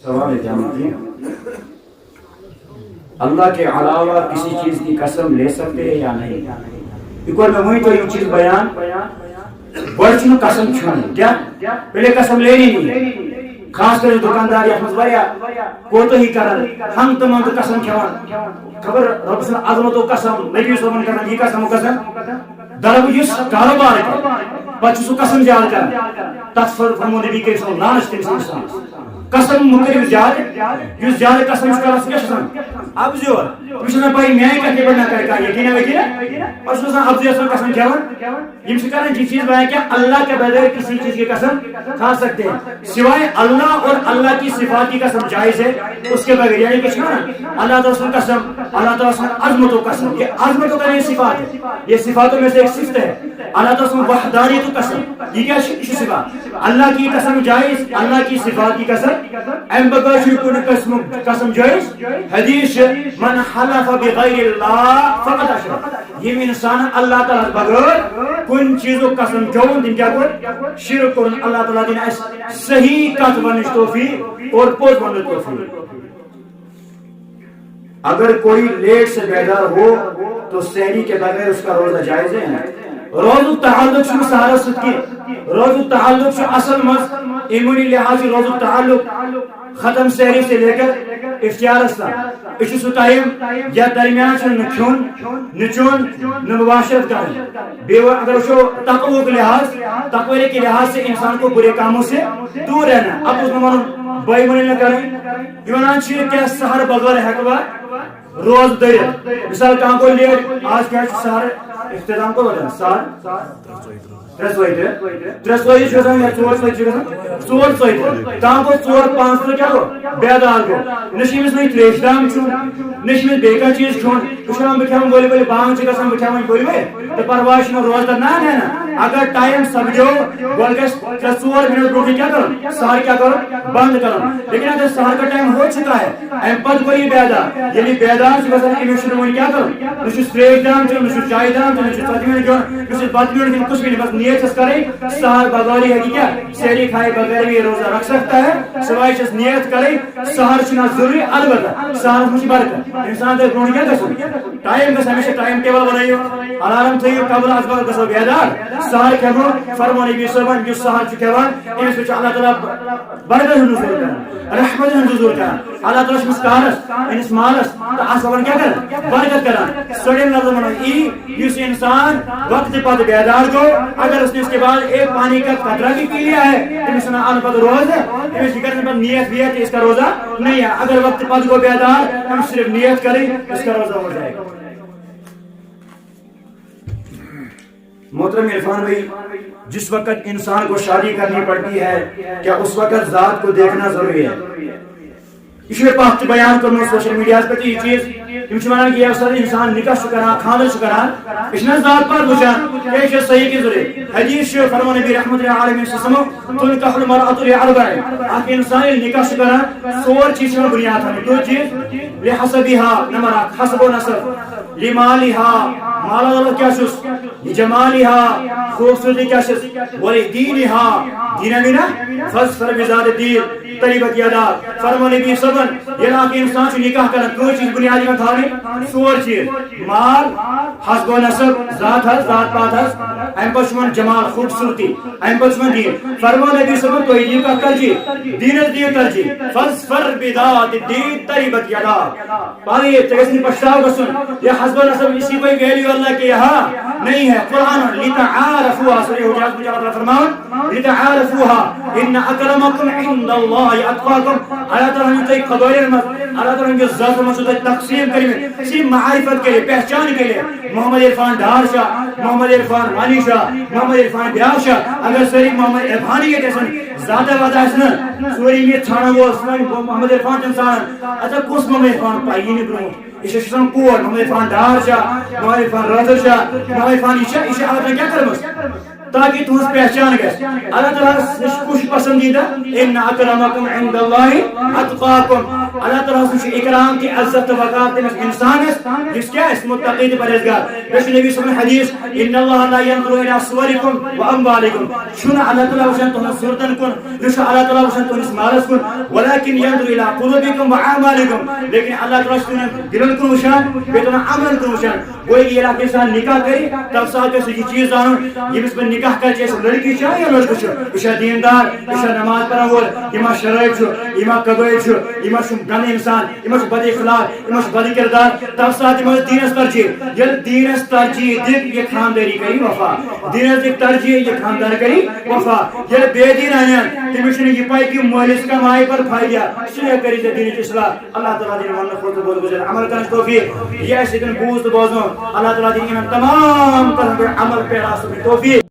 سوال ہے اللہ کے علاوہ کسی چیز کی قسم لے سکتے ہیں یا نہیں؟ ایک اور میں وہی تو یہ چیز بیان بڑھ قسم چھوڑی کیا پہلے قسم لینی نہیں خاص کر دکاندار یا مزبایا کو تو ہی کرن ہم تمام قسم کھوان خبر رب سن عظمت و قسم نبی صلی اللہ علیہ وسلم یہ قسم درب یس کاروبار پچ سو قسم جال کر تفر فرمو نبی کے صلی اللہ علیہ وسلم قسم مختلف زیادہ یس زیادہ قسم کر اس کے اب جو مشنا پائی میں کا کے بنا کر کا یقین ہے کہ اور اس نے اب جو قسم کھوان یہ شکران جی چیز ہے کہ اللہ کے بغیر کسی چیز کی قسم کھا سکتے ہیں سوائے اللہ اور اللہ کی صفات کی قسم جائز ہے اس کے بغیر یعنی کہ اللہ تعالی کی قسم اللہ تعالی کی عظمت و قسم یہ عظمت کا یہ صفات ہے یہ صفاتوں میں سے ایک صفت ہے اللہ تعالی کی وحدانیت و قسم یہ کیا صفات اللہ کی قسم جائز اللہ کی صفات کی قسم ام بغیر کوئی قسم جائز حدیث من حلف بغیر اللہ فقط اشرک یہ انسان اللہ تعالی بغیر کن چیزوں قسم کھون دن کیا کر شرک کرن اللہ تعالی دین صحیح کت ونش توفیق اور پوز ون توفیق اگر کوئی لیٹ سے بیدار ہو تو سحری کے بغیر اس کا روزہ جائز ہے روز تعلق شو سہارا ستکی روز تعلق شو اصل مز ایمونی لحاظ روز تعلق ختم سحری سے لے کر افطار استا اس سو ٹائم یا درمیان سے نکھون نچون نمباشرت کریں بیو اگر شو تقوی کے تقوی کے لحاظ سے انسان کو برے کاموں سے دور رہنا اب اس میں بائی منی نہ کریں یونان شیر کیا سہر بغیر حقبہ روز دریت مثال کہاں کو لے آج کیا سہر اختتام کو بتا سار ترس وائٹ جگہ یا چور سوئٹ کہاں کو چور پانچ تو کیا کو بیدار کو نشیمس نہیں تریش دام چھو نشیمس بیکا چیز چھون کشام بکھام بولی بولی بانگ چکا سام بکھام بولی بولی تو پرواش میں روز در نا اگر ٹائم سمجھو بولگس چور منٹ روٹی کیا کرو سہر کیا کرو بند کرو لیکن اگر سہر کا ٹائم ہو چکا ہے ایم پد کوئی بیدار یعنی بیدار سے بسا امیشن ہوئی کیا کرو نشو سٹریٹ دام چھو نشو چائے دام چھو نشو ساتھ میں جو نشو بات میں لیکن کچھ بھی نہیں بس نیت اس کرے سہر بغاری ہے کیا سہری کھائے بغیر بھی روزہ رکھ سکتا ہے سوائے اس نیت کرے سہر چنا ضروری البتہ سہر مجھے برکت انسان دے گھوڑ کیا کرسو ٹائم بس ہمیشہ ٹائم ٹیبل بنائیو الارم تھئیو قبل از بغل گسو بیدار سہر کھمو فرمو نبی صبح جو سہر چکیوان انس بچ اللہ تعالی برکت نزول کرنا رحمت نزول کرنا اللہ تعالی شمس کارس انس مالس تو آسوان کیا کرنا برکت کرنا سڑیم لفظ منو ای یس انسان وقت پد بیدار کو اگر اس نے اس کے بعد ایک پانی کا قطرہ بھی پی لیا ہے تو مثلا آن پد روز ہے اس کی کرنے پر نیت بھی ہے کہ اس کا روزہ نہیں ہے اگر وقت پد کو بیدار ہم صرف نیت کریں اس کا روزہ ہو جائے گا محترم عرفان بھائی جس وقت انسان کو شادی کرنی پڑتی ہے کیا اس وقت ذات کو دیکھنا ضروری ہے اس لیے پاک بیان کرنا سوشل میڈیا پر یہ چیز امشمانا کیا اکثر انسان نکاح شکران خاندر شکران اس نے ذات پر بچان کہ یہ صحیح کی ضروری حدیث فرمان نبی رحمت اللہ علیہ وسلم تنکح المرأة لأربع آکھ انسان نکاح شکران سور چیز میں بنیاد ہے دو چیز لحسبها نمرات حسب و نصب لمالها مالا والا کیا شس لجمالها خوبصورتی کیا شس ولدینها دین مینا فاظفر بذات الدین طریبت یادا فرمان نبی صبن یہ لاکھ انسان سے نکاح کرنا دو چیز بنیادی میں تھانے سور چیز مال حسب و نصب ذات ہے ذات پات ہے ایم پشمن جمال خوبصورتی ایم پشمن دین فرمان نبی صبن کوئی دین کا ترجیح دین دین ترجیح فاظفر بذات الدین طریبت یادا پانی تیسنی پشتاو بسن یہ حسب و نصب اسی کوئی ویلیو اللہ کے یہاں نہیں ہے قرآن لتعارفوها سورہ حجرات میں جاتا فرمان لتعارفوها ان اکرمکم عند اللہ اتقاکم اللہ تعالیٰ نے تیک قبائل اللہ تعالیٰ نے ذات مسجد تقسیم کریں اسی معرفت کے لئے پہچان کے لئے محمد عرفان ڈار شاہ محمد عرفان غانی شاہ محمد عرفان بیار شاہ اگر سوری محمد عرفانی کے جیسن زیادہ وعدہ اسنا سوری میں چھانا گو محمد عرفان تنسان اچھا کس محمد عرفان پائی نہیں برو اس شسن کور محمد عرفان ڈار شاہ محمد عرفان راتر شاہ محمد عرفان عشاء عشاء اللہ تعالیٰ کیا کرمس تاکہ تم پہچان گئے اللہ تعالیٰ کچھ پسندیدہ ان اکرمکم عند اللہ اتقاکم اللہ تعالیٰ سن اکرام کی عزت و وقار تمس انسان جس کیا اس متقی تے پرہیزگار بس نبی صلی اللہ علیہ حدیث ان اللہ لا ينظر الى صورکم واموالکم شنا اللہ تعالیٰ وشان تہن صورتن کن نش اللہ تعالیٰ وشان تہنس مالس کن ولكن ينظر الى قلوبکم واعمالکم لیکن اللہ تعالیٰ تہن دلن کن وشان بیت عمل کن وشان کوئی یہ اکھ انسان نکاح کری تب ساتھ اس کی چیز زانن یمس پر نکاح کر چھ لڑکی چھ یا لڑکا چھ یہ دیندار یہ نماز پڑھن وول یہ شرائط چھ یہ قبائل چھ یہ گن انسان یہ بد اخلاق یہ بد کردار تب ساتھ یہ دینس ترجیح یہ دینس ترجیح دک یہ خانداری کری وفا دینس دک ترجیح یہ خاندار کری وفا یہ بے دین آیان تمس یہ پائی کہ مالس کا مائی پر فائدہ سہ کری دین اصلاح اللہ تعالیٰ دین ون خود بول گزر عمل کرنے توفیق یہ اس دن بوز تو بوزن اللہ تعالیٰ دین تمام طرح عمل پہ راست توفیق